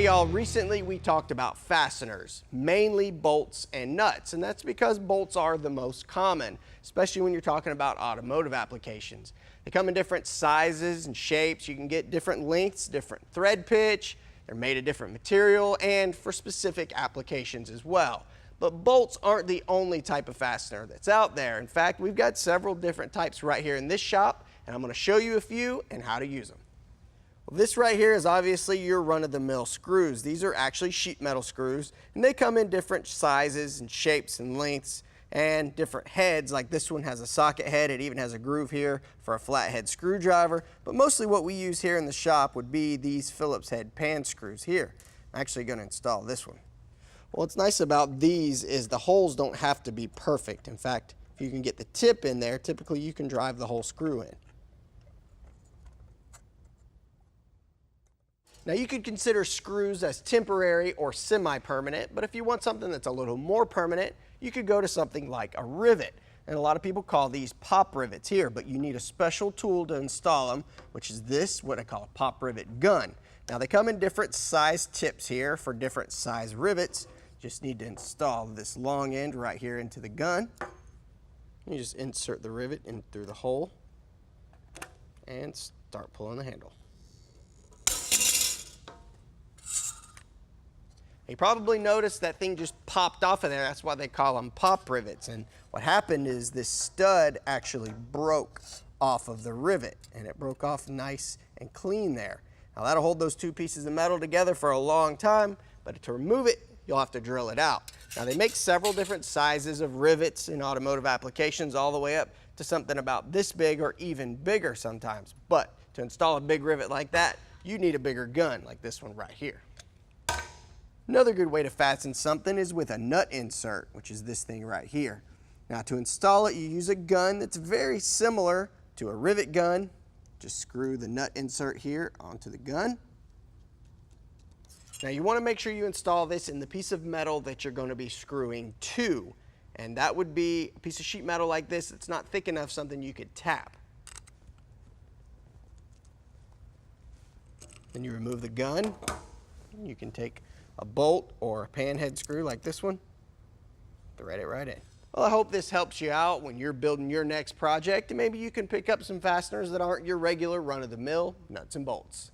Hey y'all, recently we talked about fasteners, mainly bolts and nuts, and that's because bolts are the most common, especially when you're talking about automotive applications. They come in different sizes and shapes. You can get different lengths, different thread pitch. They're made of different material and for specific applications as well. But bolts aren't the only type of fastener that's out there. In fact, we've got several different types right here in this shop, and I'm going to show you a few and how to use them. Well, this right here is obviously your run-of-the-mill screws. These are actually sheet metal screws, and they come in different sizes and shapes and lengths and different heads. Like this one has a socket head. It even has a groove here for a flathead screwdriver. But mostly what we use here in the shop would be these Phillips head pan screws here. I'm actually going to install this one. Well, what's nice about these is the holes don't have to be perfect. In fact, if you can get the tip in there, typically you can drive the whole screw in. Now you could consider screws as temporary or semi-permanent, but if you want something that's a little more permanent, you could go to something like a rivet. And a lot of people call these pop rivets here, but you need a special tool to install them, which is this, what I call a pop rivet gun. Now they come in different size tips here for different size rivets. Just need to install this long end right here into the gun. You just insert the rivet in through the hole and start pulling the handle. You probably noticed that thing just popped off of there. That's why they call them pop rivets. And what happened is this stud actually broke off of the rivet, and it broke off nice and clean there. Now that'll hold those two pieces of metal together for a long time, but to remove it, you'll have to drill it out. Now they make several different sizes of rivets in automotive applications, all the way up to something about this big or even bigger sometimes. But to install a big rivet like that, you need a bigger gun like this one right here. Another good way to fasten something is with a nut insert, which is this thing right here. Now to install it, you use a gun that's very similar to a rivet gun. Just screw the nut insert here onto the gun. Now you want to make sure you install this in the piece of metal that you're going to be screwing to. And that would be a piece of sheet metal like this. It's not thick enough, something you could tap. Then you remove the gun. You can take a bolt or a pan head screw like this one, thread it right in. Well, I hope this helps you out when you're building your next project, and maybe you can pick up some fasteners that aren't your regular run-of-the-mill nuts and bolts.